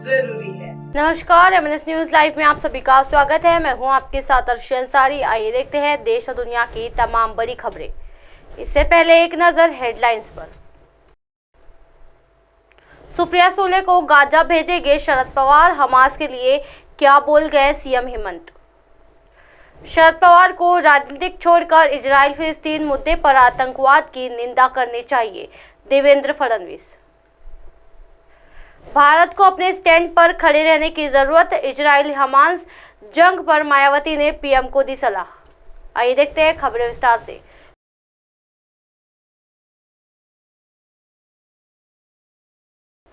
जरूरी है। नमस्कार, एमएनएस न्यूज लाइव में आप सभी का स्वागत है। मैं हूं आपके साथ अर्शी अंसारी। आइए देखते हैं देश और दुनिया की तमाम बड़ी खबरें। इससे पहले एक नजर हेडलाइंस पर। सुप्रिया सुले को गाजा भेजेंगे शरद पवार, हमास के लिए क्या बोल गए सीएम हेमंत। शरद पवार को राजनीतिक छोड़कर इजराइल फिलिस्तीन मुद्दे पर आतंकवाद की निंदा करनी चाहिए, देवेंद्र फडणवीस। भारत को अपने स्टैंड पर खड़े रहने की जरूरत, इजराइल हमास जंग पर मायावती ने पीएम को दी सलाह। आइए देखते हैं खबरें विस्तार से।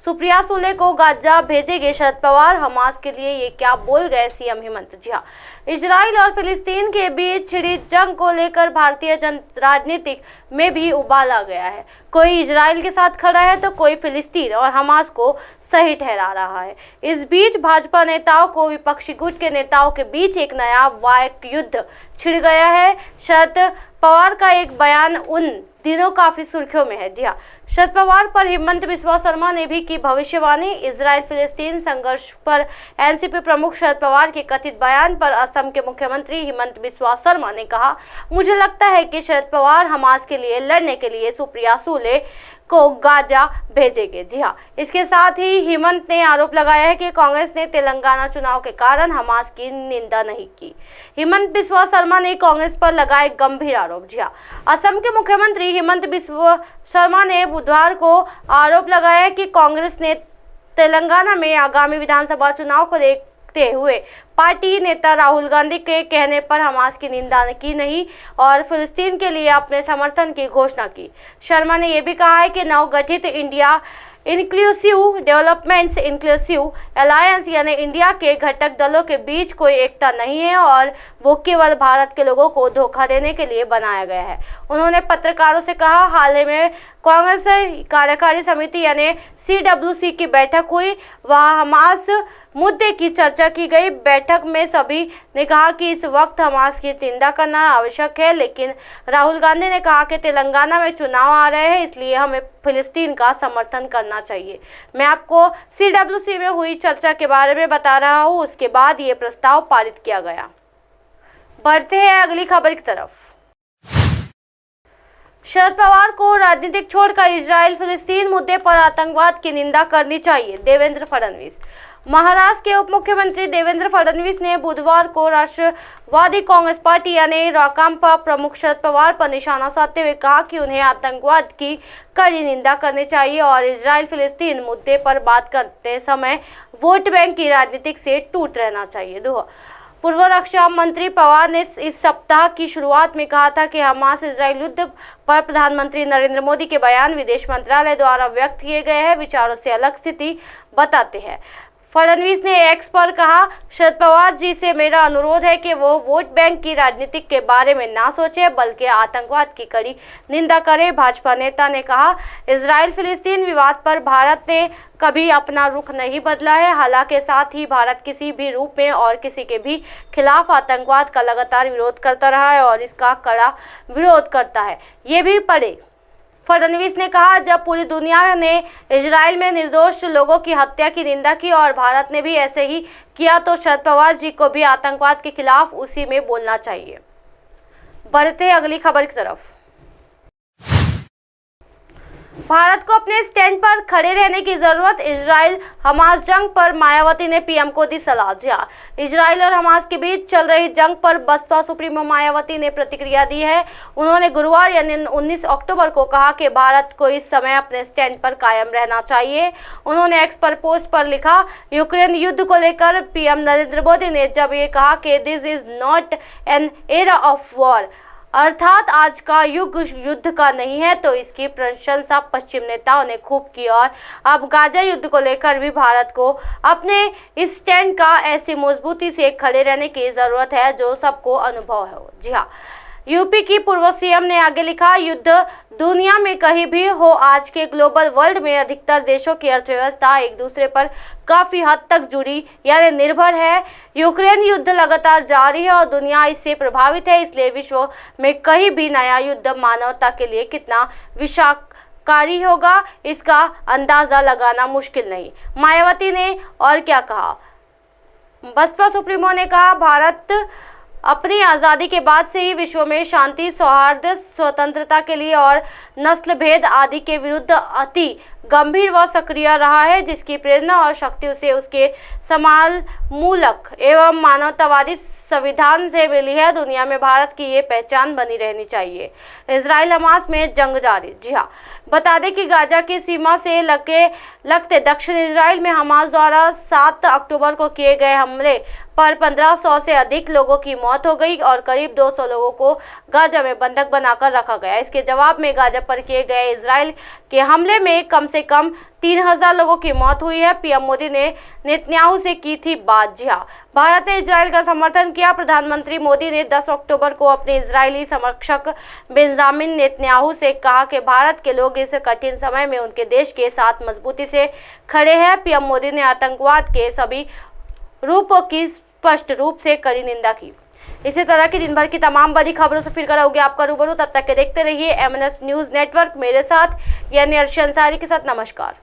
सुप्रिया सुले को गाजा भेजेंगे शरद पवार, हमास के लिए ये क्या बोल गए सीएम हेमंत। जी हाँ, इजराइल और फिलिस्तीन के बीच छिड़ी जंग को लेकर भारतीय राजनीतिक में भी उबाल आ गया है। कोई इजराइल के साथ खड़ा है तो कोई फिलिस्तीन और हमास को सही ठहरा रहा है। इस बीच भाजपा नेताओं को विपक्षी गुट के नेताओं के बीच एक नया वाक युद्ध छिड़ गया है। शरद पवार का एक बयान उन दिनों काफी सुर्खियों में है। जी हाँ, शरद पवार पर हिमंत बिस्वा शर्मा ने भी की भविष्यवाणी। इजराइल फिलिस्तीन संघर्ष पर एनसीपी प्रमुख शरद पवार के कथित बयान पर असम के मुख्यमंत्री हिमंत बिस्वा शर्मा ने कहा, मुझे लगता है कि शरद पवार हमास के लिए लड़ने के लिए सुप्रिया सुले को गाजा भेजेंगे। जी हाँ, इसके साथ ही हिमंत ने आरोप लगाया है कि कांग्रेस ने तेलंगाना चुनाव के कारण हमास की निंदा नहीं की। हिमंत बिस्वा शर्मा ने कांग्रेस पर लगाए गंभीर आरोप। जी हाँ, असम के मुख्यमंत्री हिमंत बिस्वा शर्मा ने बुधवार को आरोप लगाया कि कांग्रेस ने तेलंगाना में आगामी विधानसभा चुनाव को देखते हुए पार्टी नेता राहुल गांधी के कहने पर हमास की निंदा की नहीं और फिलिस्तीन के लिए अपने समर्थन की घोषणा की। शर्मा ने यह भी कहा है कि नवगठित India inclusive developments inclusive alliance यानी इंडिया के घटक दलों के बीच कोई एकता नहीं है और वो केवल भारत के लोगों को धोखा देने के लिए बनाया गया है। उन्होंने पत्रकारों से कहा, हाल ही में कांग्रेस कार्यकारी समिति यानी CWC की बैठक हुई, वहां हमास मुद्दे की चर्चा की गई। बैठक में सभी ने कहा कि इस वक्त हमास की निंदा करना आवश्यक है, लेकिन राहुल गांधी ने कहा कि तेलंगाना में चुनाव आ रहे हैं, इसलिए हमें फिलिस्तीन का समर्थन करना चाहिए। मैं आपको CWC में हुई चर्चा के बारे में बता रहा हूँ, उसके बाद ये प्रस्ताव पारित किया गया। बढ़ते हैं अगली खबर की तरफ। शरद पवार को राजनीतिक छोड़कर इजराइल फिलिस्तीन मुद्दे पर आतंकवाद की निंदा करनी चाहिए, देवेंद्र फडणवीस। महाराष्ट्र के उप मुख्यमंत्री देवेंद्र फडणवीस ने बुधवार को राष्ट्रवादी कांग्रेस पार्टी यानी राकांपा प्रमुख शरद पवार पर निशाना साधते हुए कहा कि उन्हें आतंकवाद की कड़ी निंदा करनी चाहिए और इजराइल फिलिस्तीन मुद्दे पर बात करते समय वोट बैंक की राजनीति से टूट रहना चाहिए। पूर्व रक्षा मंत्री पवार ने इस सप्ताह की शुरुआत में कहा था कि हमास इजराइल युद्ध पर प्रधानमंत्री नरेंद्र मोदी के बयान विदेश मंत्रालय द्वारा व्यक्त किए गए हैं विचारों से अलग स्थिति बताते हैं। फडणवीस ने एक्स पर कहा, शरद पवार जी से मेरा अनुरोध है कि वो वोट बैंक की राजनीति के बारे में ना सोचे बल्कि आतंकवाद की कड़ी निंदा करें। भाजपा नेता ने कहा, इजराइल फिलिस्तीन विवाद पर भारत ने कभी अपना रुख नहीं बदला है। हालांकि साथ ही भारत किसी भी रूप में और किसी के भी खिलाफ आतंकवाद का लगातार विरोध करता रहा है और इसका कड़ा विरोध करता है। ये भी पढ़े। फडणवीस ने कहा, जब पूरी दुनिया ने इजराइल में निर्दोष लोगों की हत्या की निंदा की और भारत ने भी ऐसे ही किया तो शरद पवार जी को भी आतंकवाद के खिलाफ उसी में बोलना चाहिए। बढ़ते हैं अगली खबर की तरफ। भारत को अपने स्टैंड पर खड़े रहने की जरूरत, इजराइल हमास जंग पर मायावती ने पीएम को दी सलाह। जी हाँ, इजराइल और हमास के बीच चल रही जंग पर बसपा सुप्रीमो मायावती ने प्रतिक्रिया दी है। उन्होंने गुरुवार यानी 19 अक्टूबर को कहा कि भारत को इस समय अपने स्टैंड पर कायम रहना चाहिए। उन्होंने एक्स पर पोस्ट पर लिखा, यूक्रेन युद्ध को लेकर पीएम नरेंद्र मोदी ने जब ये कहा कि this is not an era of war, अर्थात आज का युग युद्ध का नहीं है, तो इसकी प्रशंसा पश्चिम नेताओं ने खूब की और अब गाजा युद्ध को लेकर भी भारत को अपने इस स्टैंड का ऐसी मजबूती से खड़े रहने की जरूरत है जो सबको अनुभव हो। जी हाँ, यूपी की पूर्व सीएम ने आगे लिखा, युद्ध दुनिया में कहीं भी हो, आज के ग्लोबल वर्ल्ड में अधिकतर देशों की अर्थव्यवस्था एक दूसरे पर काफी हद तक जुड़ी यानी निर्भर है। यूक्रेन युद्ध लगातार जारी है और दुनिया इससे प्रभावित है, इसलिए विश्व में कहीं भी नया युद्ध मानवता के लिए कितना विषाक्त कारी होगा, इसका अंदाजा लगाना मुश्किल नहीं। मायावती ने और क्या कहा? बसपा सुप्रीमो ने कहा, भारत अपनी आज़ादी के बाद से ही विश्व में शांति, सौहार्द, स्वतंत्रता के लिए और नस्ल भेद आदि के विरुद्ध अति गंभीर व सक्रिय रहा है, जिसकी प्रेरणा और शक्ति उसे उसके समाज मूलक एवं मानवतावादी संविधान से मिली है। दुनिया में भारत की ये पहचान बनी रहनी चाहिए। इजराइल हमास में जंग जारी। जी हाँ, बता दें कि गाजा की सीमा से लगते दक्षिण इजराइल में हमास द्वारा 7 अक्टूबर को किए गए हमले पर 1500 से अधिक लोगों की मौत हो गई और करीब 200 लोगों को गाजा में बंधक बनाकर रखा गया। इसके जवाब में गाजा पर किए गए इजराइल के हमले में कम से कम 3000 लोगों की मौत हुई है। पीएम मोदी ने नेतन्याहू से की थी बात। जी हाँ, भारत ने इजराइल का समर्थन किया। प्रधानमंत्री मोदी ने 10 अक्टूबर को अपने इजरायली समकक्ष बेंजामिन नेतन्याहू से कहा कि भारत के लोग इस कठिन समय में उनके देश के साथ मजबूती से खड़े हैं। पीएम मोदी ने आतंकवाद के सभी रूपों की स्पष्ट रूप से कड़ी निंदा की। इसी तरह की दिन भर की तमाम बड़ी खबरों से फिर कराओगे आपका रूबरू। तब तक के देखते रहिए MNS न्यूज नेटवर्क। मेरे साथ यानी अर्शी अंसारी के साथ नमस्कार।